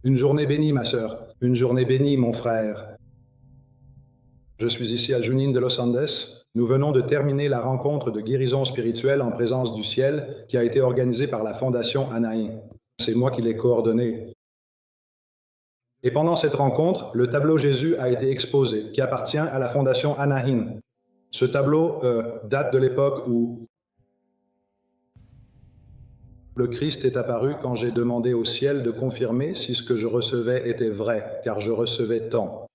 Une journée bénie, ma sœur. Une journée bénie, mon frère. Je suis ici à Junín de los Andes. Nous venons de terminer la rencontre de guérison spirituelle en présence du ciel qui a été organisée par la Fondation Anaï. C'est moi qui l'ai coordonnée. Et pendant cette rencontre, le tableau Jésus a été exposé, qui appartient à la Fondation Anaïn. Ce tableau date de l'époque où le Christ est apparu quand j'ai demandé au ciel de confirmer si ce que je recevais était vrai, car je recevais tant.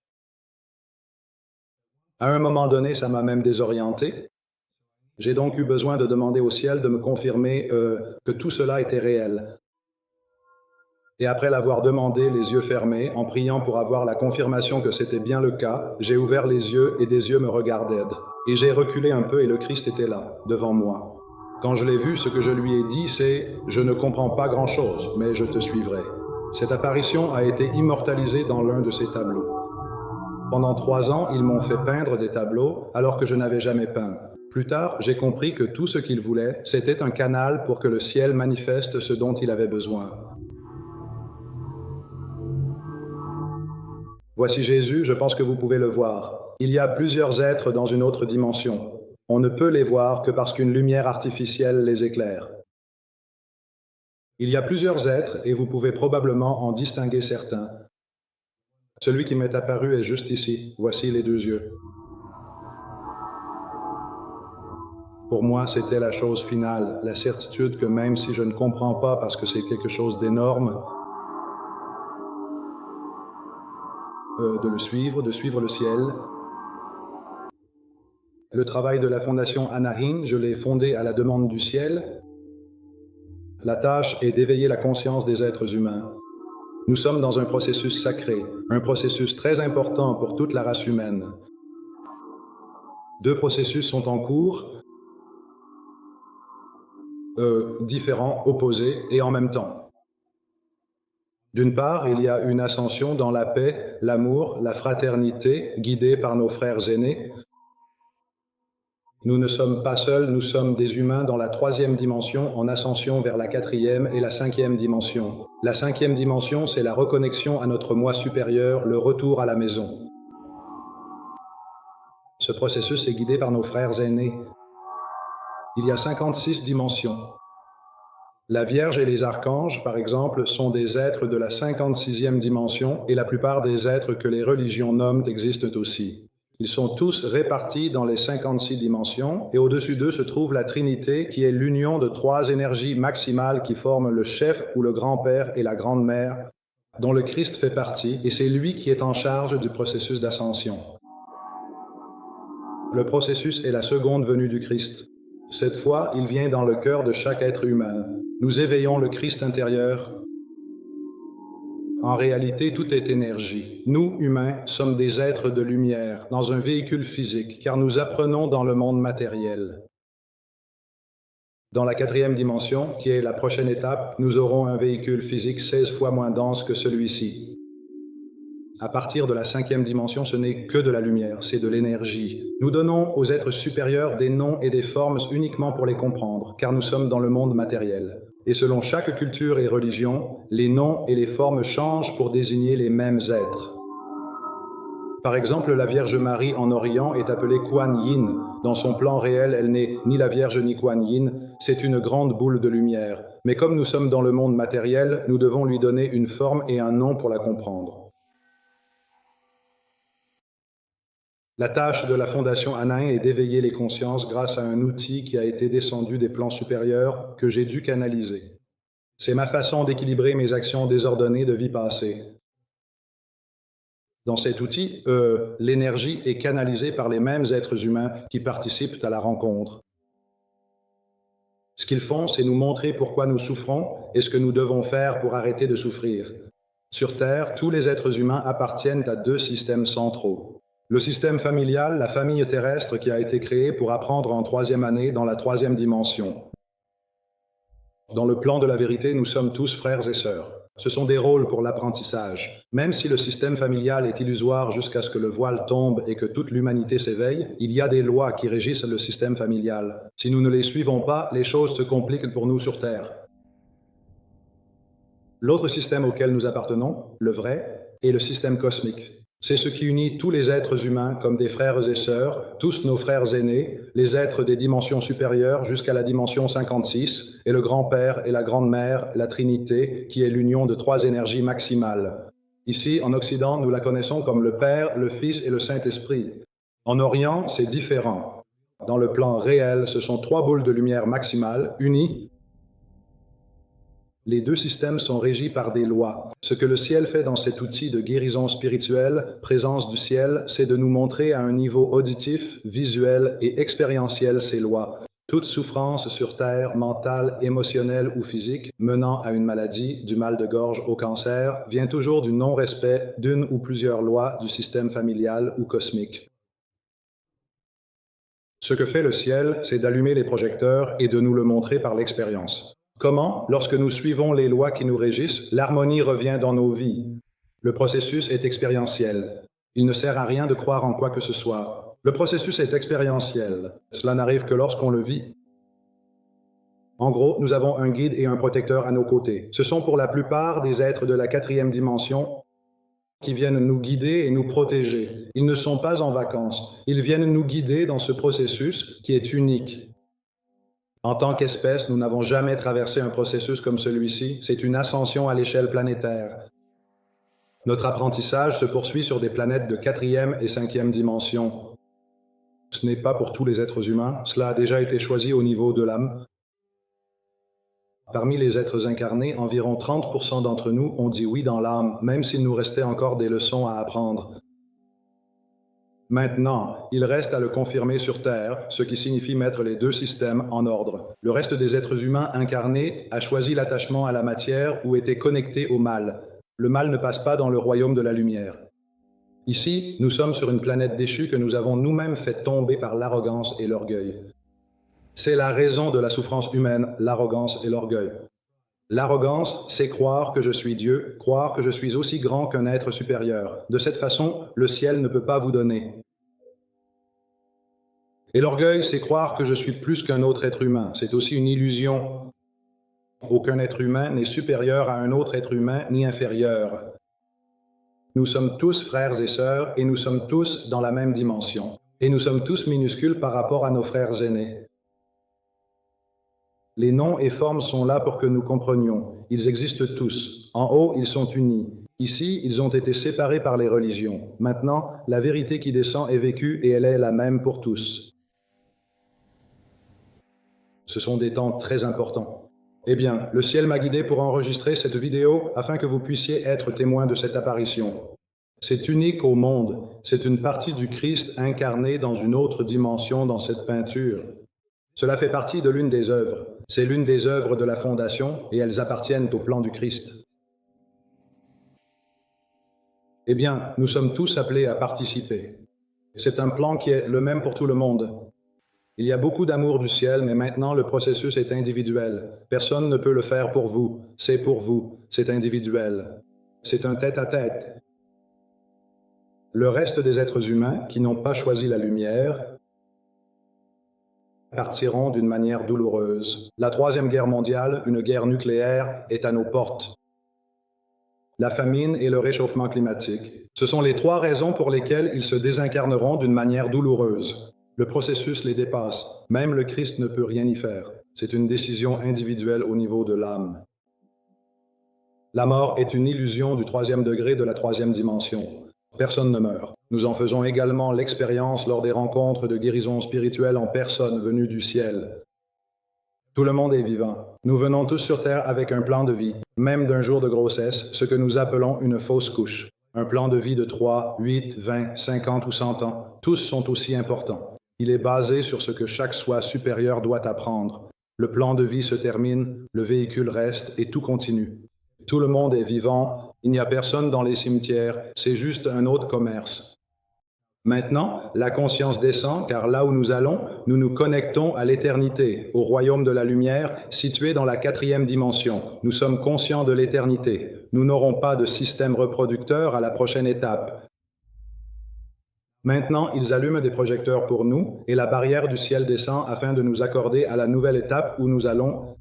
À un moment donné, ça m'a même désorienté. J'ai donc eu besoin de demander au ciel de me confirmer que tout cela était réel. Et après l'avoir demandé les yeux fermés, en priant pour avoir la confirmation que c'était bien le cas, j'ai ouvert les yeux et des yeux me regardaient. Et j'ai reculé un peu et le Christ était là, devant moi. Quand je l'ai vu, ce que je lui ai dit, c'est « Je ne comprends pas grand-chose, mais je te suivrai ». Cette apparition a été immortalisée dans l'un de ces tableaux. Pendant 3 ans, ils m'ont fait peindre des tableaux alors que je n'avais jamais peint. Plus tard, j'ai compris que tout ce qu'ils voulaient, c'était un canal pour que le ciel manifeste ce dont il avait besoin. Voici Jésus, je pense que vous pouvez le voir. Il y a plusieurs êtres dans une autre dimension. On ne peut les voir que parce qu'une lumière artificielle les éclaire. Il y a plusieurs êtres et vous pouvez probablement en distinguer certains. Celui qui m'est apparu est juste ici. Voici les 2 yeux. Pour moi, c'était la chose finale, la certitude que même si je ne comprends pas parce que c'est quelque chose d'énorme, de le suivre, de suivre le ciel. Le travail de la Fondation Anaïn, je l'ai fondé à la demande du ciel. La tâche est d'éveiller la conscience des êtres humains. Nous sommes dans un processus sacré, un processus très important pour toute la race humaine. 2 processus sont en cours, différents, opposés et en même temps. D'une part, il y a une ascension dans la paix, l'amour, la fraternité, guidée par nos frères aînés. Nous ne sommes pas seuls, nous sommes des humains dans la 3e dimension en ascension vers la 4e et la 5e dimension. La 5e dimension, c'est la reconnexion à notre moi supérieur, le retour à la maison. Ce processus est guidé par nos frères aînés. Il y a 56 dimensions. La Vierge et les archanges, par exemple, sont des êtres de la 56e dimension et la plupart des êtres que les religions nomment existent aussi. Ils sont tous répartis dans les 56 dimensions et au-dessus d'eux se trouve la Trinité qui est l'union de 3 énergies maximales qui forment le chef ou le grand-père et la grande-mère dont le Christ fait partie et c'est lui qui est en charge du processus d'ascension. Le processus est la seconde venue du Christ. Cette fois, il vient dans le cœur de chaque être humain. Nous éveillons le Christ intérieur. En réalité, tout est énergie. Nous, humains, sommes des êtres de lumière, dans un véhicule physique, car nous apprenons dans le monde matériel. Dans la 4e dimension, qui est la prochaine étape, nous aurons un véhicule physique 16 fois moins dense que celui-ci. À partir de la 5e dimension, ce n'est que de la lumière, c'est de l'énergie. Nous donnons aux êtres supérieurs des noms et des formes uniquement pour les comprendre, car nous sommes dans le monde matériel. Et selon chaque culture et religion, les noms et les formes changent pour désigner les mêmes êtres. Par exemple, la Vierge Marie en Orient est appelée Kuan Yin. Dans son plan réel, elle n'est ni la Vierge ni Kuan Yin, c'est une grande boule de lumière. Mais comme nous sommes dans le monde matériel, nous devons lui donner une forme et un nom pour la comprendre. La tâche de la Fondation Anaïn est d'éveiller les consciences grâce à un outil qui a été descendu des plans supérieurs que j'ai dû canaliser. C'est ma façon d'équilibrer mes actions désordonnées de vie passée. Dans cet outil, l'énergie est canalisée par les mêmes êtres humains qui participent à la rencontre. Ce qu'ils font, c'est nous montrer pourquoi nous souffrons et ce que nous devons faire pour arrêter de souffrir. Sur Terre, tous les êtres humains appartiennent à 2 systèmes centraux. Le système familial, la famille terrestre qui a été créée pour apprendre en 3e année dans la 3e dimension. Dans le plan de la vérité, nous sommes tous frères et sœurs. Ce sont des rôles pour l'apprentissage. Même si le système familial est illusoire jusqu'à ce que le voile tombe et que toute l'humanité s'éveille, il y a des lois qui régissent le système familial. Si nous ne les suivons pas, les choses se compliquent pour nous sur Terre. L'autre système auquel nous appartenons, le vrai, est le système cosmique. C'est ce qui unit tous les êtres humains comme des frères et sœurs, tous nos frères aînés, les êtres des dimensions supérieures jusqu'à la dimension 56, et le grand-père et la grande-mère, la Trinité, qui est l'union de trois énergies maximales. Ici, en Occident, nous la connaissons comme le Père, le Fils et le Saint-Esprit. En Orient, c'est différent. Dans le plan réel, ce sont trois boules de lumière maximales, unies. Les deux systèmes sont régis par des lois. Ce que le ciel fait dans cet outil de guérison spirituelle, présence du ciel, c'est de nous montrer à un niveau auditif, visuel et expérientiel ces lois. Toute souffrance sur Terre, mentale, émotionnelle ou physique, menant à une maladie, du mal de gorge au cancer, vient toujours du non-respect d'une ou plusieurs lois du système familial ou cosmique. Ce que fait le ciel, c'est d'allumer les projecteurs et de nous le montrer par l'expérience. Comment, lorsque nous suivons les lois qui nous régissent, l'harmonie revient dans nos vies? Le processus est expérientiel. Il ne sert à rien de croire en quoi que ce soit. Le processus est expérientiel. Cela n'arrive que lorsqu'on le vit. En gros, nous avons un guide et un protecteur à nos côtés. Ce sont pour la plupart des êtres de la 4e dimension qui viennent nous guider et nous protéger. Ils ne sont pas en vacances. Ils viennent nous guider dans ce processus qui est unique. En tant qu'espèce, nous n'avons jamais traversé un processus comme celui-ci. C'est une ascension à l'échelle planétaire. Notre apprentissage se poursuit sur des planètes de 4e et 5e dimension. Ce n'est pas pour tous les êtres humains. Cela a déjà été choisi au niveau de l'âme. Parmi les êtres incarnés, environ 30% d'entre nous ont dit oui dans l'âme, même s'il nous restait encore des leçons à apprendre. Maintenant, il reste à le confirmer sur Terre, ce qui signifie mettre les deux systèmes en ordre. Le reste des êtres humains incarnés a choisi l'attachement à la matière ou était connecté au mal. Le mal ne passe pas dans le royaume de la lumière. Ici, nous sommes sur une planète déchue que nous avons nous-mêmes fait tomber par l'arrogance et l'orgueil. C'est la raison de la souffrance humaine, l'arrogance et l'orgueil. L'arrogance, c'est croire que je suis Dieu, croire que je suis aussi grand qu'un être supérieur. De cette façon, le ciel ne peut pas vous donner. Et l'orgueil, c'est croire que je suis plus qu'un autre être humain. C'est aussi une illusion. Aucun être humain n'est supérieur à un autre être humain, ni inférieur. Nous sommes tous frères et sœurs, et nous sommes tous dans la même dimension. Et nous sommes tous minuscules par rapport à nos frères aînés. Les noms et formes sont là pour que nous comprenions. Ils existent tous. En haut, ils sont unis. Ici, ils ont été séparés par les religions. Maintenant, la vérité qui descend est vécue et elle est la même pour tous. Ce sont des temps très importants. Eh bien, le ciel m'a guidé pour enregistrer cette vidéo afin que vous puissiez être témoins de cette apparition. C'est unique au monde. C'est une partie du Christ incarné dans une autre dimension dans cette peinture. Cela fait partie de l'une des œuvres. C'est l'une des œuvres de la Fondation et elles appartiennent au plan du Christ. Eh bien, nous sommes tous appelés à participer. C'est un plan qui est le même pour tout le monde. Il y a beaucoup d'amour du ciel, mais maintenant le processus est individuel. Personne ne peut le faire pour vous. C'est pour vous. C'est individuel. C'est un tête-à-tête. Le reste des êtres humains qui n'ont pas choisi la lumière partiront d'une manière douloureuse. La Troisième Guerre mondiale, une guerre nucléaire, est à nos portes. La famine et le réchauffement climatique. Ce sont les trois raisons pour lesquelles ils se désincarneront d'une manière douloureuse. Le processus les dépasse. Même le Christ ne peut rien y faire. C'est une décision individuelle au niveau de l'âme. La mort est une illusion du 3e degré de la 3e dimension. Personne ne meurt. Nous en faisons également l'expérience lors des rencontres de guérison spirituelle en personne venues du ciel. Tout le monde est vivant. Nous venons tous sur Terre avec un plan de vie, même d'un jour de grossesse, ce que nous appelons une fausse couche. Un plan de vie de 3, 8, 20, 50 ou 100 ans. Tous sont aussi importants. Il est basé sur ce que chaque soi supérieur doit apprendre. Le plan de vie se termine, le véhicule reste et tout continue. Tout le monde est vivant, il n'y a personne dans les cimetières, c'est juste un autre commerce. Maintenant, la conscience descend car là où nous allons, nous nous connectons à l'éternité, au royaume de la lumière, situé dans la 4e dimension. Nous sommes conscients de l'éternité. Nous n'aurons pas de système reproducteur à la prochaine étape. Maintenant, ils allument des projecteurs pour nous et la barrière du ciel descend afin de nous accorder à la nouvelle étape où nous allons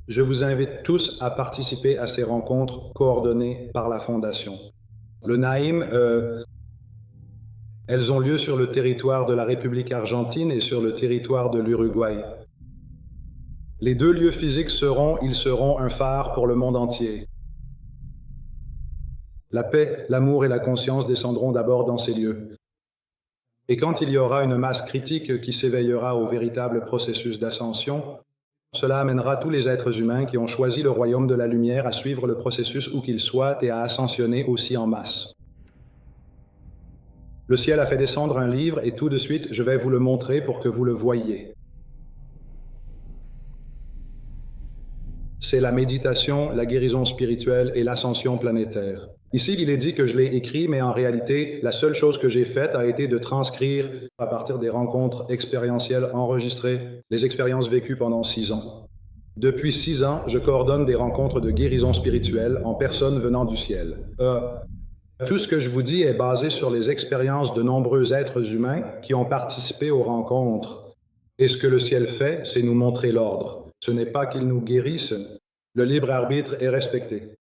Je vous invite tous à participer à ces rencontres coordonnées par la Fondation. Le Naïm, elles ont lieu sur le territoire de la République argentine et sur le territoire de l'Uruguay. Les deux lieux physiques seront un phare pour le monde entier. La paix, l'amour et la conscience descendront d'abord dans ces lieux. Et quand il y aura une masse critique qui s'éveillera au véritable processus d'ascension, cela amènera tous les êtres humains qui ont choisi le royaume de la lumière à suivre le processus où qu'ils soient et à ascensionner aussi en masse. Le ciel a fait descendre un livre et tout de suite, je vais vous le montrer pour que vous le voyiez. C'est la méditation, la guérison spirituelle et l'ascension planétaire. Ici, il est dit que je l'ai écrit, mais en réalité, la seule chose que j'ai faite a été de transcrire, à partir des rencontres expérientielles enregistrées, les expériences vécues pendant 6 ans. Depuis 6 ans, je coordonne des rencontres de guérison spirituelle en personnes venant du ciel. Tout ce que je vous dis est basé sur les expériences de nombreux êtres humains qui ont participé aux rencontres. Et ce que le ciel fait, c'est nous montrer l'ordre. Ce n'est pas qu'il nous guérisse, le libre arbitre est respecté.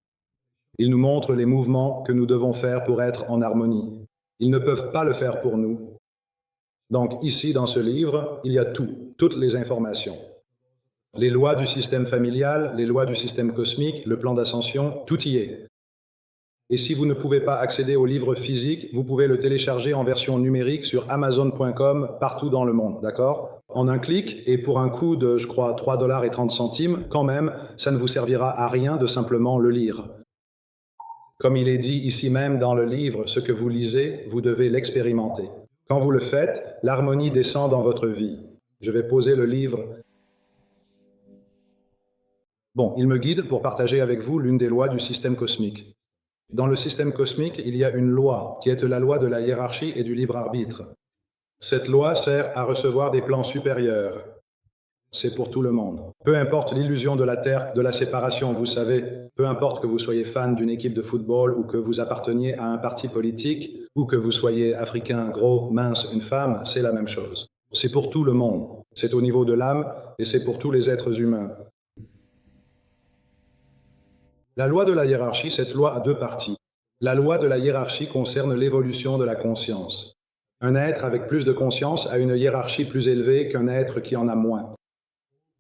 Il nous montre les mouvements que nous devons faire pour être en harmonie. Ils ne peuvent pas le faire pour nous. Donc ici, dans ce livre, il y a toutes les informations. Les lois du système familial, les lois du système cosmique, le plan d'ascension, tout y est. Et si vous ne pouvez pas accéder au livre physique, vous pouvez le télécharger en version numérique sur Amazon.com partout dans le monde, d'accord? En un clic, et pour un coût de, je crois, 3,30 $, quand même, ça ne vous servira à rien de simplement le lire. Comme il est dit ici même dans le livre, ce que vous lisez, vous devez l'expérimenter. Quand vous le faites, l'harmonie descend dans votre vie. Je vais poser le livre. Bon, il me guide pour partager avec vous l'une des lois du système cosmique. Dans le système cosmique, il y a une loi, qui est la loi de la hiérarchie et du libre arbitre. Cette loi sert à recevoir des plans supérieurs. C'est pour tout le monde. Peu importe l'illusion de la Terre, de la séparation, vous savez, peu importe que vous soyez fan d'une équipe de football ou que vous apparteniez à un parti politique, ou que vous soyez africain, gros, mince, une femme, c'est la même chose. C'est pour tout le monde. C'est au niveau de l'âme et c'est pour tous les êtres humains. La loi de la hiérarchie, cette loi a 2 parties. La loi de la hiérarchie concerne l'évolution de la conscience. Un être avec plus de conscience a une hiérarchie plus élevée qu'un être qui en a moins.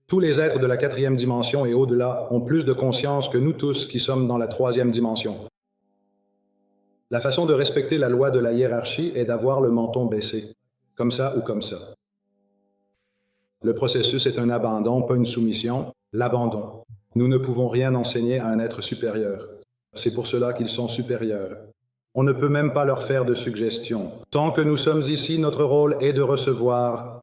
Tous les êtres de la 4e dimension et au-delà ont plus de conscience que nous tous qui sommes dans la 3e dimension. La façon de respecter la loi de la hiérarchie est d'avoir le menton baissé, comme ça ou comme ça. Le processus est un abandon, pas une soumission, l'abandon. Nous ne pouvons rien enseigner à un être supérieur. C'est pour cela qu'ils sont supérieurs. On ne peut même pas leur faire de suggestions. Tant que nous sommes ici, notre rôle est de recevoir.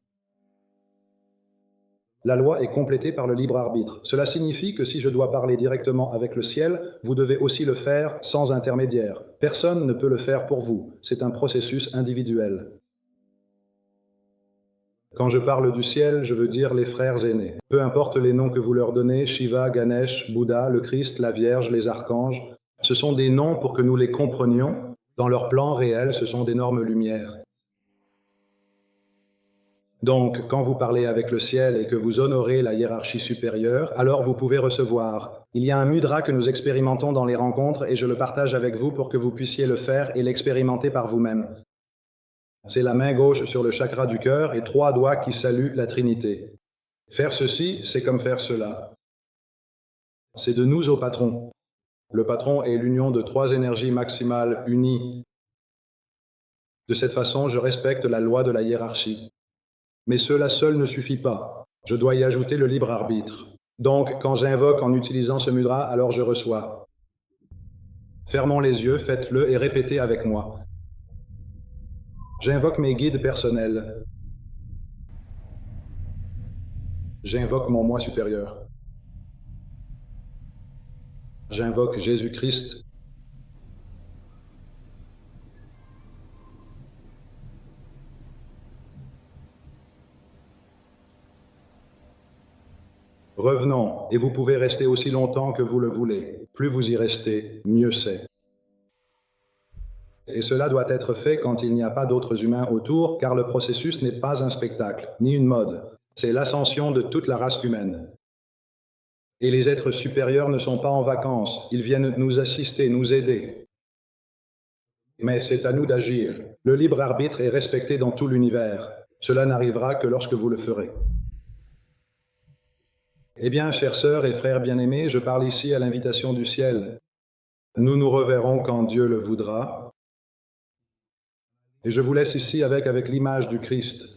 La loi est complétée par le libre arbitre. Cela signifie que si je dois parler directement avec le ciel, vous devez aussi le faire sans intermédiaire. Personne ne peut le faire pour vous. C'est un processus individuel. Quand je parle du ciel, je veux dire les frères aînés. Peu importe les noms que vous leur donnez, Shiva, Ganesh, Bouddha, le Christ, la Vierge, les archanges, ce sont des noms pour que nous les comprenions. Dans leur plan réel, ce sont d'énormes lumières. Donc, quand vous parlez avec le ciel et que vous honorez la hiérarchie supérieure, alors vous pouvez recevoir. Il y a un mudra que nous expérimentons dans les rencontres et je le partage avec vous pour que vous puissiez le faire et l'expérimenter par vous-même. C'est la main gauche sur le chakra du cœur et 3 doigts qui saluent la Trinité. Faire ceci, c'est comme faire cela. C'est de nous au patron. Le patron est l'union de 3 énergies maximales unies. De cette façon, je respecte la loi de la hiérarchie. Mais cela seul ne suffit pas. Je dois y ajouter le libre arbitre. Donc, quand j'invoque en utilisant ce mudra, alors je reçois. Fermons les yeux, faites-le et répétez avec moi. J'invoque mes guides personnels. J'invoque mon moi supérieur. J'invoque Jésus-Christ. Revenons, et vous pouvez rester aussi longtemps que vous le voulez. Plus vous y restez, mieux c'est. Et cela doit être fait quand il n'y a pas d'autres humains autour, car le processus n'est pas un spectacle, ni une mode. C'est l'ascension de toute la race humaine. Et les êtres supérieurs ne sont pas en vacances, ils viennent nous assister, nous aider. Mais c'est à nous d'agir. Le libre arbitre est respecté dans tout l'univers. Cela n'arrivera que lorsque vous le ferez. Eh bien, chères sœurs et frères bien-aimés, je parle ici à l'invitation du ciel. Nous nous reverrons quand Dieu le voudra. Et je vous laisse ici avec l'image du Christ.